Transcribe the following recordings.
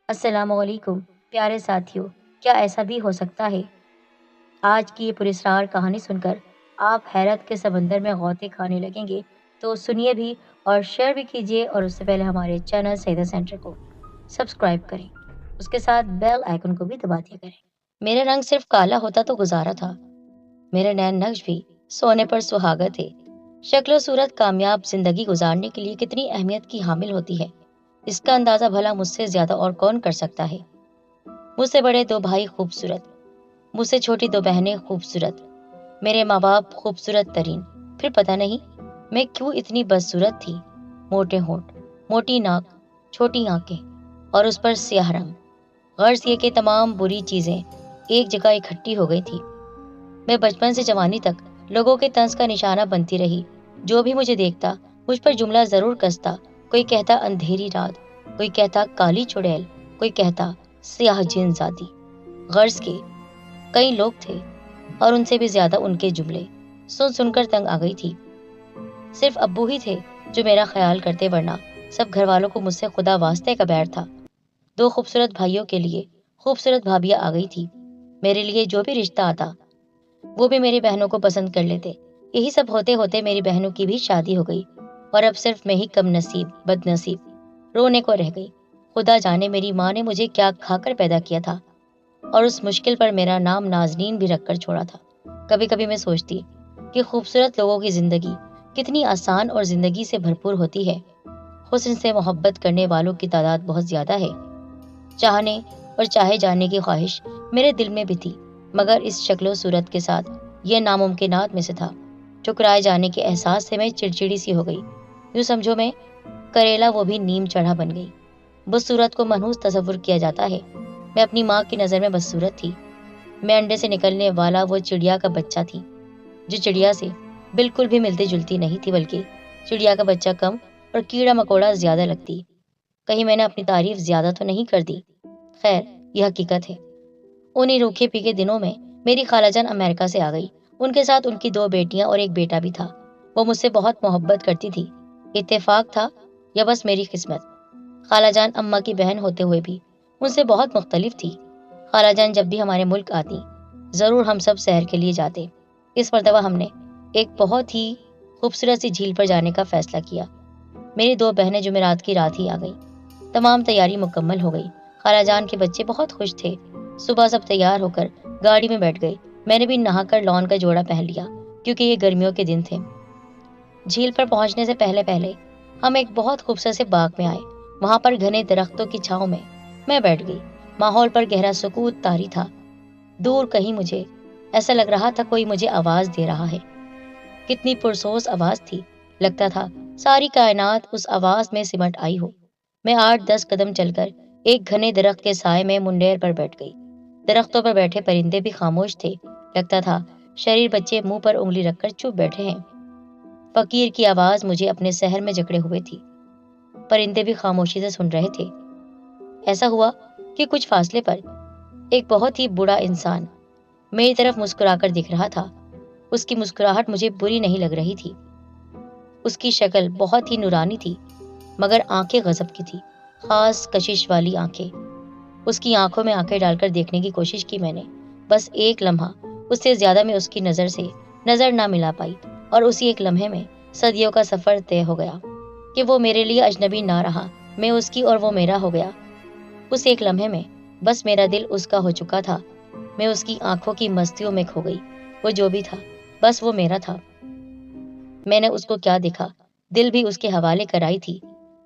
السلام علیکم پیارے ساتھیوں، کیا ایسا بھی ہو سکتا ہے؟ آج کی یہ پراسرار کہانی سن کر آپ حیرت کے سمندر میں غوطے کھانے لگیں گے، تو سنیے بھی اور شیئر بھی کیجیے، اور اس سے پہلے ہمارے چینل سیدہ سینٹر کو سبسکرائب کریں، اس کے ساتھ بیل آئیکن کو بھی دبا دیا کریں۔ میرا رنگ صرف کالا ہوتا تو گزارا تھا، میرے نین نقش بھی سونے پر سہاگا تھے۔ شکل و صورت کامیاب زندگی گزارنے کے لیے کتنی اہمیت کی حامل ہوتی ہے، اس کا اندازہ بھلا مجھ سے زیادہ اور کون کر سکتا ہے۔ مجھ سے بڑے دو بھائی خوبصورت، مجھ سے چھوٹی دو بہنیں خوبصورت، میرے ماں باپ خوبصورت ترین، پھر پتہ نہیں میں کیوں اتنی بدصورت تھی۔ موٹے ہونٹ، موٹی ناک، چھوٹی آنکھیں اور اس پر سیاہ رنگ، غرض یہ کہ تمام بری چیزیں ایک جگہ اکٹھی ہو گئی تھی۔ میں بچپن سے جوانی تک لوگوں کے طنز کا نشانہ بنتی رہی۔ جو بھی مجھے دیکھتا مجھ پر جملہ ضرور کستا، کوئی کہتا اندھیری رات، کوئی کہتا کالی چڑیل، کوئی کہتا سیاہ جن ذاتی۔ غرض کے کئی لوگ تھے اور ان سے بھی زیادہ ان کے جملے سن سن کر تنگ آ گئی تھی۔ صرف ابو ہی تھے جو میرا خیال کرتے، ورنہ سب گھر والوں کو مجھ سے خدا واسطے کا بیر تھا۔ دو خوبصورت بھائیوں کے لیے خوبصورت بھابیاں آ گئی تھی۔ میرے لیے جو بھی رشتہ آتا وہ بھی میری بہنوں کو پسند کر لیتے۔ یہی سب ہوتے ہوتے میری بہنوں کی بھی شادی ہو گئی، اور اب صرف میں ہی کم نصیب بد نصیب رونے کو رہ گئی۔ خدا جانے میری ماں نے مجھے کیا کھا کر پیدا کیا تھا، اور اس مشکل پر میرا نام نازنین بھی رکھ کر چھوڑا تھا۔ کبھی کبھی میں سوچتی کہ خوبصورت لوگوں کی زندگی کتنی آسان اور زندگی سے بھرپور ہوتی ہے۔ حسن سے محبت کرنے والوں کی تعداد بہت زیادہ ہے۔ چاہنے اور چاہے جانے کی خواہش میرے دل میں بھی تھی، مگر اس شکل و صورت کے ساتھ یہ ناممکنات میں سے تھا۔ ٹھکرائے جانے کے احساس سے میں چڑچڑی سی ہو گئی۔ یوں سمجھو میں کریلا، وہ بھی نیم چڑھا بن گئی۔ بدصورت کو منحوس تصور کیا جاتا ہے۔ میں اپنی ماں کی نظر میں بدصورت تھی۔ میں انڈے سے نکلنے والا وہ چڑیا کا بچہ تھی، جو چڑیا سے بالکل بھی ملتی جلتی نہیں تھی، بلکہ چڑیا کا بچہ کم اور کیڑا مکوڑا زیادہ لگتی۔ کہیں میں نے اپنی تعریف زیادہ تو نہیں کر دی؟ خیر، یہ حقیقت ہے۔ انہی روکھے پھیکے دنوں میں میری خالہ جان امریکہ سے آ گئی۔ ان کے ساتھ ان کی دو بیٹیاں اور ایک بیٹا بھی تھا۔ وہ مجھ سے بہت محبت کرتی تھی۔ اتفاق تھا یا بس میری قسمت؟ خالہ جان اماں کی بہن ہوتے ہوئے بھی مجھ سے بہت مختلف تھی۔ خالہ جان جب بھی ہمارے ملک آتی ضرور ہم سب سیر کے لیے جاتے۔ اس مرتبہ ہم نے ایک بہت ہی خوبصورت سی جھیل پر جانے کا فیصلہ کیا۔ میری دو بہنیں جمعرات کی رات ہی آ گئی۔ تمام تیاری مکمل ہو گئی۔ خالہ جان کے بچے بہت خوش تھے۔ صبح سب تیار ہو کر گاڑی میں بیٹھ گئے۔ میں نے بھی نہا کر لون کا جوڑا پہن لیا، کیونکہ یہ گرمیوں کے دن تھے۔ جھیل پر پہنچنے سے پہلے پہلے ہم ایک بہت خوبصورت سے باغ میں آئے۔ وہاں پر گھنے درختوں کی چھاؤں میں بیٹھ گئی۔ ماحول پر گہرا سکوت طاری تھا۔ دور کہیں مجھے ایسا لگ رہا تھا کوئی مجھے آواز دے رہا ہے۔ کتنی پرسوس آواز تھی، لگتا تھا ساری کائنات اس آواز میں سمٹ آئی ہو۔ میں 8-10 قدم چل کر ایک گھنے درخت کے سائے میں منڈیر پر بیٹھ گئی۔ درختوں پر بیٹھے پرندے بھی خاموش تھے۔ لگتا تھا شریر بچے منہ پر انگلی رکھ کر چپ بیٹھے ہیں۔ فقیر کی آواز مجھے اپنے سحر میں جکڑے ہوئے تھی۔ پرندے بھی خاموشی سے سن رہے تھے۔ ایسا ہوا کہ کچھ فاصلے پر ایک بہت ہی بوڑھا انسان میری طرف مسکرا کر دکھ رہا تھا۔ اس کی مسکراہٹ مجھے بری نہیں لگ رہی تھی۔ اس کی شکل بہت ہی نورانی تھی، مگر آنکھیں غضب کی تھی، خاص کشش والی آنکھیں۔ اس کی آنکھوں میں آنکھیں ڈال کر دیکھنے کی کوشش کی میں نے، بس ایک لمحہ، اس سے زیادہ میں اس کی نظر سے نظر نہ ملا پائی، اور اسی ایک لمحے میں صدیوں کا سفر طے ہو گیا کہ وہ میرے لیے اجنبی نہ رہا، میں اس کی اور وہ میرا ہو گیا۔ اس ایک لمحے میں بس میرا دل اس کا ہو چکا تھا۔ میں اس کی آنکھوں کی مستیوں میں کھو گئی۔ وہ جو بھی تھا بس وہ میرا تھا۔ میں نے اس کو کیا دیکھا، دل بھی اس کے حوالے کرائی تھی۔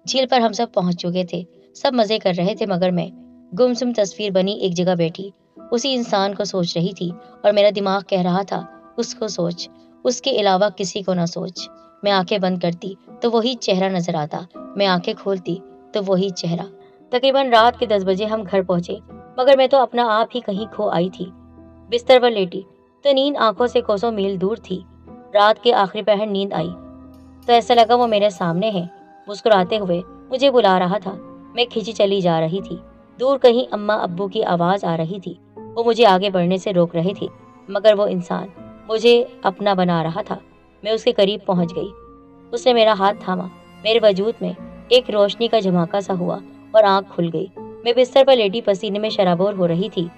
جھیل پر ہم سب پہنچ چکے تھے، سب مزے کر رہے تھے، مگر میں گمسم تصویر بنی ایک جگہ بیٹھی اسی انسان کو سوچ رہی تھی، اور میرا دماغ کہہ رہا تھا اس کو سوچ، اس کے علاوہ کسی کو نہ سوچ۔ میں آنکھیں بند کرتی تو وہی چہرہ نظر آتا، میں آنکھیں کھولتی تو وہی چہرہ۔ تقریباً رات کے 10 بجے ہم گھر پہنچے، مگر میں تو اپنا آپ ہی کہیں کھو آئی تھی۔ بستر پر لیٹی تو نیند آنکھوں سے کوسوں میل دور تھی۔ رات کے آخری پہر نیند آئی تو ایسا لگا وہ میرے سامنے ہے، مسکراتے ہوئے مجھے بلا رہا تھا۔ میں کھنچی چلی جا رہی تھی۔ دور کہیں اماں ابو کی آواز آ رہی تھی، وہ مجھے آگے بڑھنے سے روک رہے تھے، مگر وہ انسان مجھے اپنا بنا رہا تھا۔ میں اس کے قریب پہنچ گئی۔ اس نے میرا ہاتھ تھاما، میرے وجود میں ایک روشنی کا جھماکا سا ہوا اور آنکھ کھل گئی۔ मैं बिस्तर पर लेटी पसीने में शराबोर हो रही थी।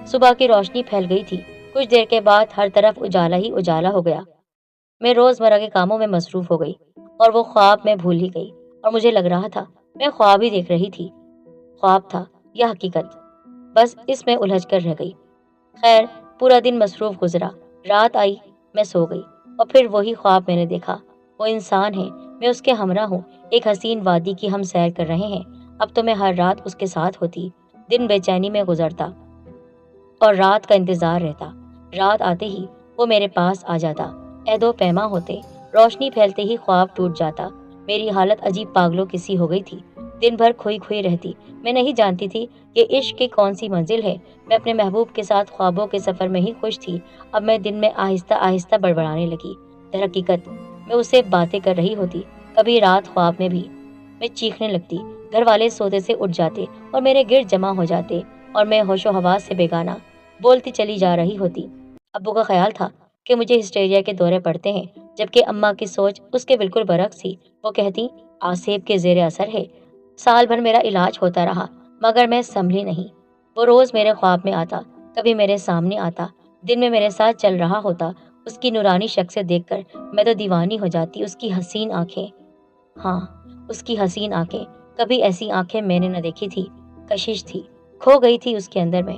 सुबह की रोशनी फैल गई थी। कुछ देर के बाद हर तरफ उजाला ही उजाला हो गया। मैं रोजमर्रा के कामों में मसरूफ हो गई और वो ख्वाब में भूल ही गई। और मुझे लग रहा था मैं ख्वाब ही देख रही थी। ख्वाब था या हकीकत, बस इसमें उलझ कर रह गई। खैर, पूरा दिन मसरूफ गुजरा। रात आई, मैं सो गई और फिर वही ख्वाब मैंने देखा। वो इंसान है, मैं उसके हमरा हूँ। एक हसीन वादी की हम सैर कर रहे हैं। अब तो मैं हर रात उसके साथ होती। दिन बेचैनी में गुजरता और रात का इंतजार रहता। रात आते ही वो मेरे पास आ जाता। ऐदो पैमा होते। रोशनी फैलते ही ख्वाब टूट जाता। मेरी हालत अजीब पागलों की सी हो गई थी। दिन भर खोई खोई रहती। मैं नहीं जानती थी कि इश्क की कौन सी मंजिल है। मैं अपने महबूब के साथ ख्वाबों के सफर में ही खुश थी। अब मैं दिन में आहिस्ता आहिस्ता बड़बड़ाने लगी। दर हकीकत मैं उससे बातें कर रही होती। कभी रात ख्वाब में भी मैं चीखने लगती। घर वाले सोते से उठ जाते और मेरे गिर्द जमा हो जाते और मैं होशो हवास से बेगाना बोलती चली जा रही होती। अब्बू का ख्याल था कि मुझे हिस्टेरिया के दौरे पड़ते हैं, जबकि अम्मा की सोच उसके बिल्कुल बरक्स थी। वो कहती आसेब के जेर असर है। साल भर मेरा इलाज होता रहा, मगर मैं संभली नहीं। वो रोज मेरे ख्वाब में आता, कभी मेरे सामने आता, दिन में मेरे साथ चल रहा होता। उसकी नूरानी शख्सियत देखकर मैं तो दीवानी हो जाती। उसकी हसीन आंखें, हाँ, उसकी हसीन आंखें, कभी ऐसी आंखें मैंने न देखी थी। कशिश थी, खो गई थी उसके अंदर में।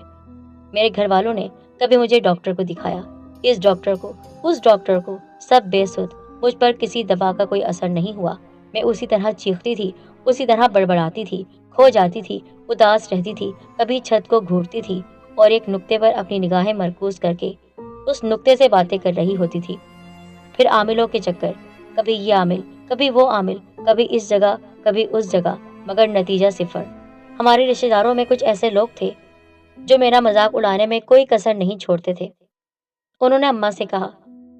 मेरे घर वालों ने कभी मुझे डॉक्टर को दिखाया, इस डॉक्टर को, उस डॉक्टर को, सब बेसुध। मुझ पर किसी दवा का कोई असर नहीं हुआ। मैं उसी तरह चीखती थी, उसी तरह बड़बड़ाती थी, खो जाती थी, उदास रहती थी, कभी छत को घूरती थी और एक नुक्ते पर अपनी निगाहें मरकूज करके उस नुक्ते से बातें कर रही होती थी। फिर आमिलों के चक्कर, कभी ये आमिल, कभी वो आमिल, कभी इस जगह, कभी उस जगह, मगर नतीजा सिफर। हमारे रिश्तेदारों में कुछ ऐसे लोग थे जो मेरा मजाक उड़ाने में कोई कसर नहीं छोड़ते थे। उन्होंने अम्मा से कहा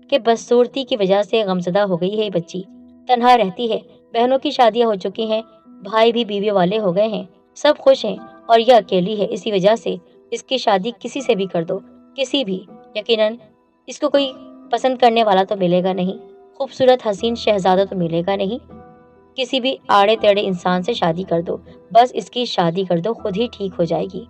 कि बदसूरती की वजह से गमजदा हो गई है ये बच्ची, तन्हा रहती है, बहनों की शादियां हो चुकी हैं, भाई भी बीवी वाले हो गए हैं, सब खुश हैं और यह अकेली है। इसी वजह से इसकी शादी किसी से भी कर दो, किसी भी। यकीनन इसको कोई पसंद करने वाला तो मिलेगा नहीं, खूबसूरत हसीन शहजादा तो मिलेगा नहीं। किसी भी आड़े टेढ़े इंसान से शादी कर दो, बस इसकी शादी कर दो, खुद ही ठीक हो जाएगी।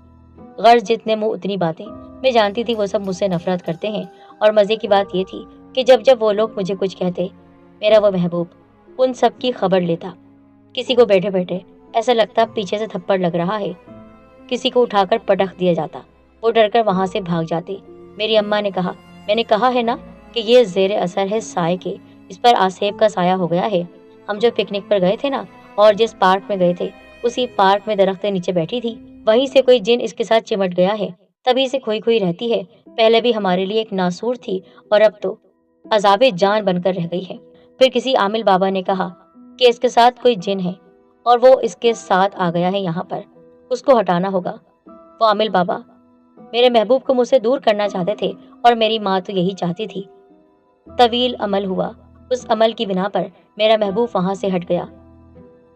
गर्ज जितने मुंह उतनी बातें। मैं जानती थी वो सब मुझसे नफरत करते हैं और मजे की बात ये थी कि जब जब वो लोग मुझे कुछ कहते, मेरा वो महबूब उन सब की खबर लेता। किसी को बैठे बैठे ऐसा लगता पीछे से थप्पड़ लग रहा है, किसी को उठाकर पटक दिया जाता, वो डरकर वहां से भाग जाते। मेरी अम्मा ने कहा, मैंने कहा है ना कि ये जेर असर है साय के, इस पर आसेब का साया हो गया है। हम जो पिकनिक पर गए थे ना और जिस पार्क में गए थे, उसी पार्क में दरख्त के नीचे बैठी थी, वहीं से कोई जिन इसके साथ चिमट गया है, तभी से खोई खोई रहती है। पहले भी हमारे लिए एक नासूर थी और अब तो अजाबे जान बनकर रह गई है। फिर किसी आमिल बाबा ने कहा कि इसके साथ कोई जिन है और वो इसके साथ आ गया है यहाँ पर, उसको हटाना होगा। वो आमिल बाबा मेरे महबूब को मुझसे दूर करना चाहते थे और मेरी माँ तो यही चाहती थी। तवील अमल हुआ, उस अमल की बिना पर मेरा महबूब वहां से हट गया।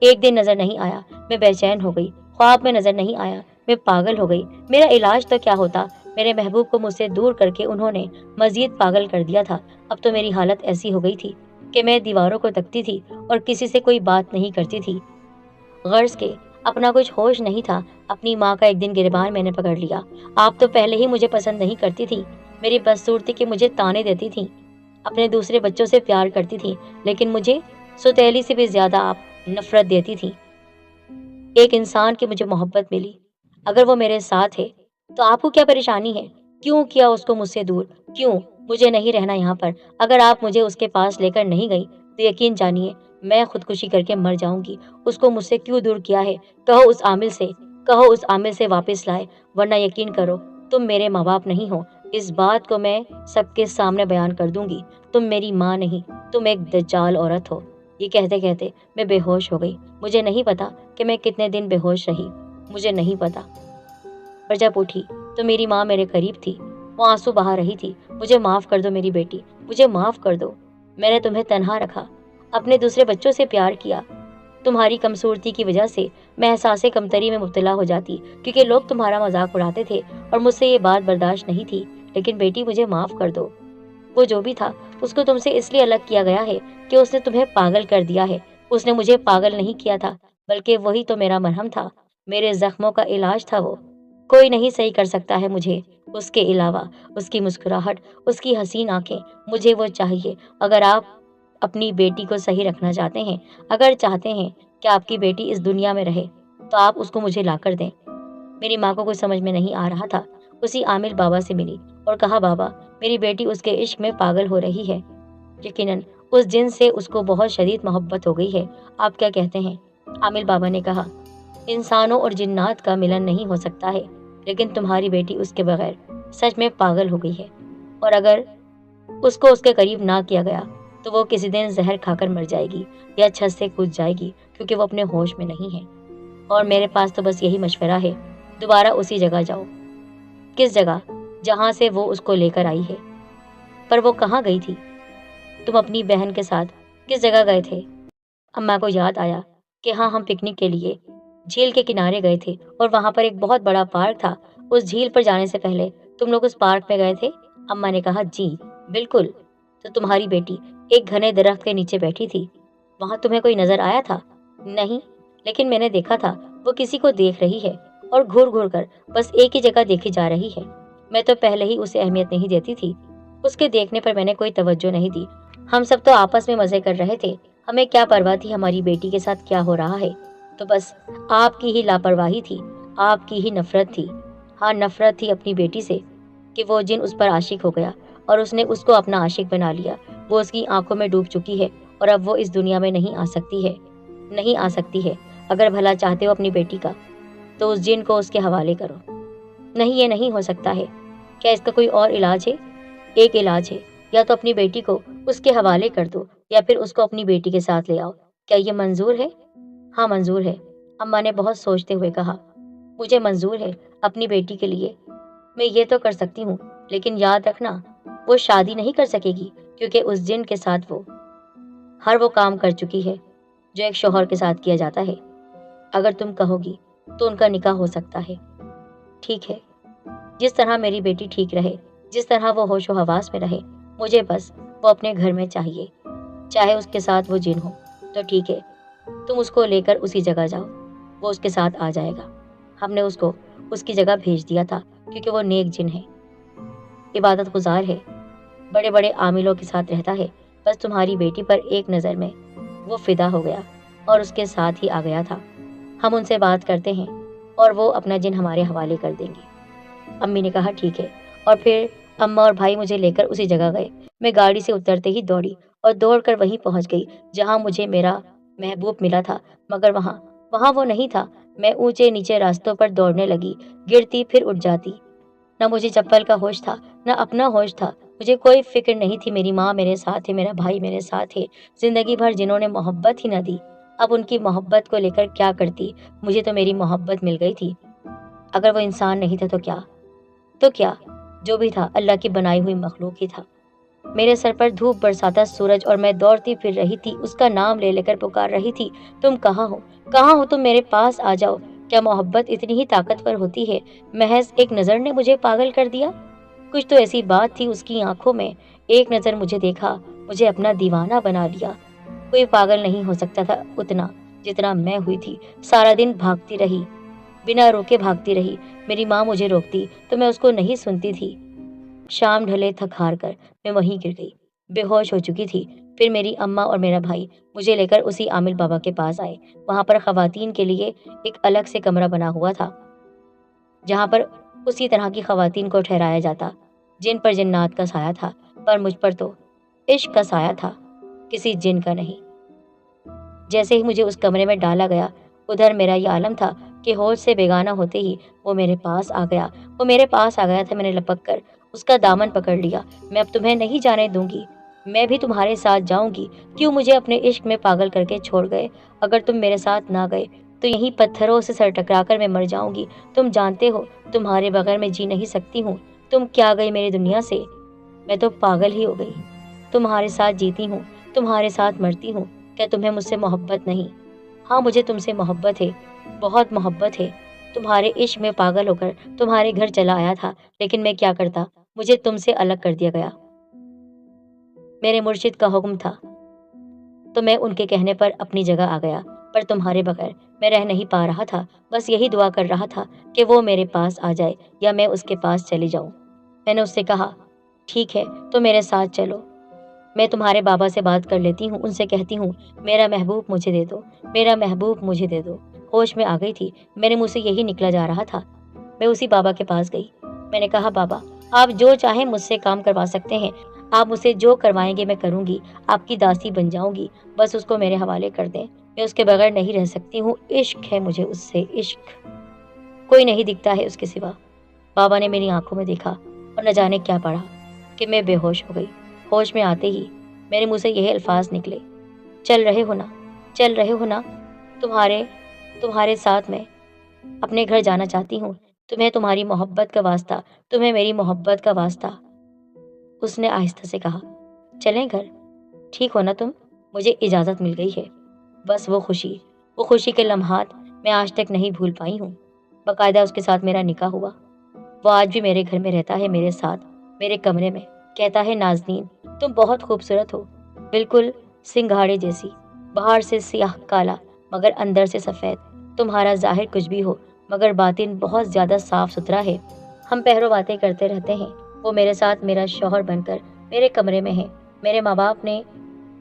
एक दिन नजर नहीं आया, मैं बेचैन हो गई। ख्वाब में नजर नहीं आया, मैं पागल हो गई। मेरा इलाज तो क्या होता, मेरे महबूब को मुझसे दूर करके उन्होंने मजीद पागल कर दिया था। अब तो मेरी हालत ऐसी हो गई थी कि मैं दीवारों को तकती थी और किसी से कोई बात नहीं करती थी। गर्ज के अपना कुछ होश नहीं था। अपनी माँ का एक दिन गिरबान मैंने पकड़ लिया। आप तो पहले ही मुझे पसंद नहीं करती थी, मेरी बदसूरती के मुझे ताने देती थी, अपने दूसरे बच्चों से प्यार करती थी, लेकिन मुझे सुतैली से भी ज्यादा आप नफरत देती थी। एक इंसान की मुझे मोहब्बत मिली, अगर वो मेरे साथ है तो आपको क्या परेशानी है? क्यों किया उसको मुझसे दूर? क्यों? मुझे नहीं रहना यहाँ पर। अगर आप मुझे उसके पास लेकर नहीं गई तो यकीन जानिए मैं खुदकुशी करके मर जाऊंगी। उसको मुझसे क्यों दूर किया है? कहो उस आमिल से, कहो उस आमिल से वापस लाए, वरना यकीन करो तुम मेरे माँ बाप नहीं हो। इस बात को मैं सबके सामने बयान कर दूंगी। तुम मेरी माँ नहीं, तुम एक दज्जाल औरत हो। ये कहते कहते मैं बेहोश हो गई। मुझे नहीं पता कि मैं कितने दिन बेहोश रही, मुझे नहीं पता। पर जब उठी तो मेरी माँ मेरे करीब थी, वो आंसू बहा रही थी। मुझे माफ कर दो मेरी बेटी, मुझे माफ कर दो। मैंने तुम्हें तन्हा रखा, अपने दूसरे बच्चों से प्यार किया। तुम्हारी कमसूरती की वजह से मैं एहसासे कमतरी में मुब्तला हो जाती, क्योंकि लोग तुम्हारा मजाक उड़ाते थे और मुझसे ये बात बर्दाश्त नहीं थी। लेकिन बेटी मुझे माफ कर दो। वो जो भी था उसको तुमसे इसलिए अलग किया गया है कि उसने तुम्हें पागल कर दिया है। उसने मुझे पागल नहीं किया था, बल्कि वही तो मेरा मरहम था। मेरे जख्मों का इलाज था वो। कोई नहीं सही कर सकता है मुझे उसके अलावा। उसकी मुस्कुराहट, उसकी हसीन आंखें, मुझे वो चाहिए। अगर आप अपनी बेटी को सही रखना चाहते हैं, अगर चाहते हैं कि आपकी बेटी इस दुनिया में रहे, तो आप उसको मुझे ला कर दें। मेरी माँ को कुछ समझ में नहीं आ रहा था। उसी आमिर बाबा से मिली और कहा, बाबा, मेरी बेटी उसके इश्क में पागल हो रही है। यकीनन उस जिन से उसको बहुत शदीद मोहब्बत हो गई है। आप क्या कहते हैं? आमिर बाबा ने कहा, इंसानों और जिन्नात का मिलन नहीं हो सकता है, लेकिन तुम्हारी बेटी उसके बगैर सच में पागल हो गई है। और अगर उसको उसके करीब ना किया गया तो वो किसी दिन जहर खाकर मर जाएगी या छत से कूद जाएगी, क्योंकि वो अपने होश में नहीं है। और मेरे पास तो बस यही मशवरा है, दोबारा उसी जगह जाओ। किस जगह? जहाँ से वो उसको लेकर आई है। पर वो कहाँ गई थी? तुम अपनी बहन के साथ किस जगह गए थे? अम्मा को याद आया कि हाँ, हम पिकनिक के लिए झील के किनारे गए थे और वहां पर एक बहुत बड़ा पार्क था। उस झील पर जाने से पहले तुम लोग उस पार्क में गए थे? अम्मा ने कहा, जी बिल्कुल। तो तुम्हारी बेटी एक घने दरख्त के नीचे बैठी थी। वहां तुम्हें कोई नजर आया था? नहीं, लेकिन मैंने देखा था वो किसी को देख रही है और घूर घूर कर बस एक ही जगह देखी जा रही है। मैं तो पहले ही उसे अहमियत नहीं देती थी। उसके देखने पर मैंने कोई तवज्जो नहीं दी। हम सब तो आपस में मजे कर रहे थे। हमें क्या परवाह थी हमारी बेटी के साथ क्या हो रहा है। तो बस आपकी ही लापरवाही थी, आपकी ही नफरत थी। हाँ, नफरत थी अपनी बेटी से कि वो जिन उस पर आशिक हो गया और उसने उसको अपना आशिक बना लिया। वो उसकी आंखों में डूब चुकी है और अब वो इस दुनिया में नहीं आ सकती है। नहीं आ सकती है। अगर भला चाहते हो अपनी बेटी का, तो उस जिन को उसके हवाले करो। नहीं, ये नहीं हो सकता है। क्या इसका कोई और इलाज है? एक इलाज है, या तो अपनी बेटी को उसके हवाले कर दो या फिर उसको अपनी बेटी के साथ ले आओ। क्या ये मंजूर है? हाँ, मंजूर है। अम्मा ने बहुत सोचते हुए कहा, मुझे मंजूर है अपनी बेटी के लिए। मैं ये तो कर सकती हूँ, लेकिन याद रखना, वो शादी नहीं कर सकेगी, क्योंकि उस जिन के साथ वो हर वो काम कर चुकी है जो एक शौहर के साथ किया जाता है। अगर तुम कहोगी तो उनका निकाह हो सकता है। ठीक है, जिस तरह मेरी बेटी ठीक रहे, जिस तरह वो होशो हवास में रहे, मुझे बस वो अपने घर में चाहिए। चाहे उसके साथ वो जिन हो तो ठीक है, तुम उसको लेकर उसी जगह जाओ, वो उसके साथ आ जाएगा। हमने उसको उसकी जगह भेज दिया था, क्योंकि वो नेक जिन है, इबादत गुजार है, बड़े बड़े आमिलों के साथ रहता है। बस तुम्हारी बेटी पर एक नज़र में वो फिदा हो गया और उसके साथ ही आ गया था। हम उनसे बात करते हैं और वो अपना जिन हमारे हवाले कर देंगे। अम्मी ने कहा, ठीक है। और फिर अम्मा और भाई मुझे लेकर उसी जगह गए। मैं गाड़ी से उतरते ही दौड़ी और दौड़कर वहीं पहुंच गई जहां मुझे मेरा महबूब मिला था, मगर वहां वहां वो नहीं था। मैं ऊंचे नीचे रास्तों पर दौड़ने लगी, गिरती फिर उठ जाती। न मुझे चप्पल का होश था, न अपना होश था। मुझे कोई फिक्र नहीं थी। मेरी माँ मेरे साथ है, मेरा भाई मेरे साथ है। जिंदगी भर जिन्होंने मोहब्बत ही न दी, अब उनकी मोहब्बत को लेकर क्या करती। मुझे तो मेरी मोहब्बत मिल गई थी। अगर वो इंसान नहीं था तो क्या? तो क्या, जो भी था अल्लाह की बनाई हुई मखलूक ही था। मेरे सर पर धूप बरसाता सूरज और मैं दौड़ती फिर रही थी, उसका नाम ले लेकर पुकार रही थी, तुम कहाँ हो? कहाँ हो तुम? मेरे पास आ जाओ। क्या मोहब्बत इतनी ही ताकतवर होती है? महज एक नजर ने मुझे पागल कर दिया। कुछ तो ऐसी बात थी उसकी आंखों में। एक नजर मुझे देखा, मुझे अपना दीवाना बना लिया। कोई पागल नहीं हो सकता था उतना जितना मैं हुई थी। सारा दिन भागती रही, बिना रोके भागती रही। मेरी माँ मुझे रोकती तो मैं उसको नहीं सुनती थी। शाम ढले थक हार कर मैं वहीं गिर गई, बेहोश हो चुकी थी। फिर मेरी अम्मा और मेरा भाई मुझे लेकर उसी आमिल बाबा के पास आए। वहां पर खवातीन के लिए एक अलग से कमरा बना हुआ था, जहां पर उसी तरह की खवातीन को ठहराया जाता जिन पर जिन्नात का साया था। पर मुझ पर तो इश्क का साया था, किसी जिन का नहीं। जैसे ही मुझे उस कमरे में डाला गया, उधर मेरा ये आलम था कि होश से बेगाना होते ही वो मेरे पास आ गया। वो मेरे पास आ गया था। मैंने लपक कर उसका दामन पकड़ लिया। मैं अब तुम्हें नहीं जाने दूंगी, मैं भी तुम्हारे साथ जाऊंगी। क्यों मुझे अपने इश्क में पागल करके छोड़ गए? अगर तुम मेरे साथ ना गए तो यहीं पत्थरों से सर टकराकर मैं मर जाऊंगी। तुम जानते हो, तुम्हारे बगैर मैं जी नहीं सकती हूँ। तुम क्या गई मेरी दुनिया से? मैं तो पागल ही हो गई। तुम्हारे साथ जीती हूँ, तुम्हारे साथ मरती हूँ। क्या तुम्हें मुझसे मोहब्बत नहीं? हाँ, मुझे तुमसे मोहब्बत है, बहुत मोहब्बत है। तुम्हारे इश्क में पागल होकर तुम्हारे घर चला आया था, लेकिन मैं क्या करता, मुझे तुमसे अलग कर दिया गया। मेरे मुर्शिद का हुक्म था तो मैं उनके कहने पर अपनी जगह आ गया, पर तुम्हारे बगैर میں رہ نہیں پا رہا تھا، بس یہی دعا کر رہا تھا کہ وہ میرے پاس آ جائے یا میں اس کے پاس چلی جاؤں۔ میں نے اس سے کہا، ٹھیک ہے تو میرے ساتھ چلو، میں تمہارے بابا سے بات کر لیتی ہوں، ان سے کہتی ہوں میرا محبوب مجھے دے دو، میرا محبوب مجھے دے دو۔ ہوش میں آ گئی تھی، میرے منہ سے یہی نکلا جا رہا تھا۔ میں اسی بابا کے پاس گئی، میں نے کہا، بابا آپ جو چاہیں مجھ سے کام کروا سکتے ہیں، آپ مجھ سے جو کروائیں گے میں کروں گی، آپ کی داسی بن جاؤں گی، بس اس کو میرے حوالے کر دیں، میں اس کے بغیر نہیں رہ سکتی ہوں، عشق ہے مجھے اس سے، عشق، کوئی نہیں دکھتا ہے اس کے سوا۔ بابا نے میری آنکھوں میں دیکھا اور نہ جانے کیا پڑھا کہ میں بے ہوش ہو گئی۔ ہوش میں آتے ہی میرے منہ سے یہ الفاظ نکلے، چل رہے ہو نا، چل رہے ہو نا، تمہارے تمہارے ساتھ میں اپنے گھر جانا چاہتی ہوں، تمہیں تمہاری محبت کا واسطہ، تمہیں میری محبت کا واسطہ۔ اس نے آہستہ سے کہا، چلیں گھر، ٹھیک ہو نا تم، مجھے اجازت مل گئی ہے۔ بس وہ خوشی کے لمحات میں آج تک نہیں بھول پائی ہوں۔ باقاعدہ اس کے ساتھ میرا نکاح ہوا۔ وہ آج بھی میرے گھر میں رہتا ہے، میرے ساتھ، میرے کمرے میں، کہتا ہے، نازنین تم بہت خوبصورت ہو، بالکل سنگھاڑے جیسی، باہر سے سیاہ کالا مگر اندر سے سفید، تمہارا ظاہر کچھ بھی ہو مگر باطن بہت زیادہ صاف ستھرا ہے۔ ہم پہرو باتیں کرتے رہتے ہیں، وہ میرے ساتھ میرا شوہر بن کر میرے کمرے میں ہے۔ میرے ماں باپ نے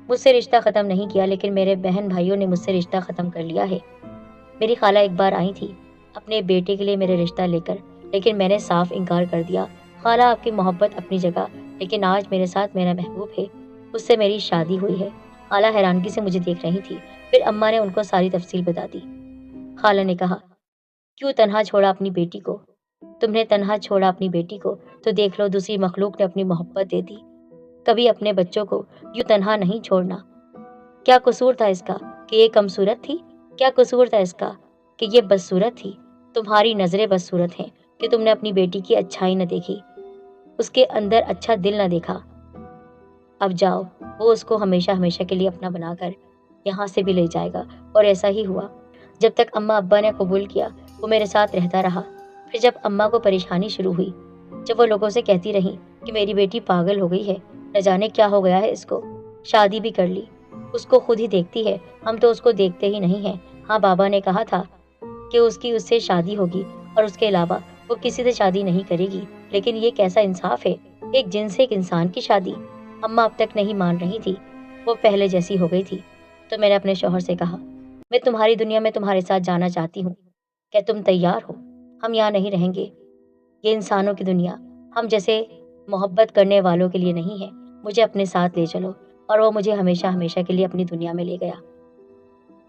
مجھ سے رشتہ ختم نہیں کیا، لیکن میرے بہن بھائیوں نے مجھ سے رشتہ ختم کر لیا ہے۔ میری خالہ ایک بار آئی تھی اپنے بیٹے کے لیے میرے رشتہ لے کر، لیکن میں نے صاف انکار کر دیا۔ خالہ آپ کی محبت اپنی جگہ، لیکن آج میرے ساتھ میرا محبوب ہے، اس سے میری شادی ہوئی ہے۔ خالہ حیرانگی سے مجھے دیکھ رہی تھی، پھر اماں نے ان کو ساری تفصیل بتا دی۔ خالہ نے کہا، کیوں تنہا چھوڑا اپنی بیٹی کو؟ تم نے تنہا چھوڑا اپنی بیٹی کو تو دیکھ لو دوسری مخلوق نے اپنی محبت دے دی۔ کبھی اپنے بچوں کو یوں تنہا نہیں چھوڑنا۔ کیا قصور تھا اس کا کہ یہ کم صورت تھی؟ کیا قصور تھا اس کا کہ یہ بدصورت تھی؟ تمہاری نظریں بدصورت ہیں کہ تم نے اپنی بیٹی کی اچھائی نہ دیکھی، اس کے اندر اچھا دل نہ دیکھا۔ اب جاؤ، وہ اس کو ہمیشہ ہمیشہ کے لیے اپنا بنا کر یہاں سے بھی لے جائے گا۔ اور ایسا ہی ہوا۔ جب تک اماں ابا نے قبول کیا وہ میرے ساتھ رہتا رہا۔ پھر جب اماں کو پریشانی شروع ہوئی، جب وہ لوگوں سے کہتی رہی کہ میری بیٹی پاگل ہو گئی ہے، نہ جانے کیا ہو گیا ہے اس کو، شادی بھی کر لی، اس کو خود ہی دیکھتی ہے، ہم تو اس کو دیکھتے ہی نہیں ہیں۔ ہاں، بابا نے کہا تھا کہ اس سے شادی ہوگی اور اس کے علاوہ وہ کسی سے شادی نہیں کرے گی، لیکن یہ کیسا انصاف ہے، ایک جن سے ایک انسان کی شادی۔ اماں اب تک نہیں مان رہی تھی، وہ پہلے جیسی ہو گئی تھی۔ تو میں نے اپنے شوہر سے کہا، میں تمہاری دنیا میں تمہارے ساتھ جانا چاہتی ہوں، کیا تم تیار ہو؟ ہم یہاں نہیں رہیں گے، یہ انسانوں کی دنیا ہم جیسے محبت کرنے والوں کے لیے نہیں ہے، مجھے اپنے ساتھ لے چلو۔ اور وہ مجھے ہمیشہ ہمیشہ کے لیے اپنی دنیا میں لے گیا۔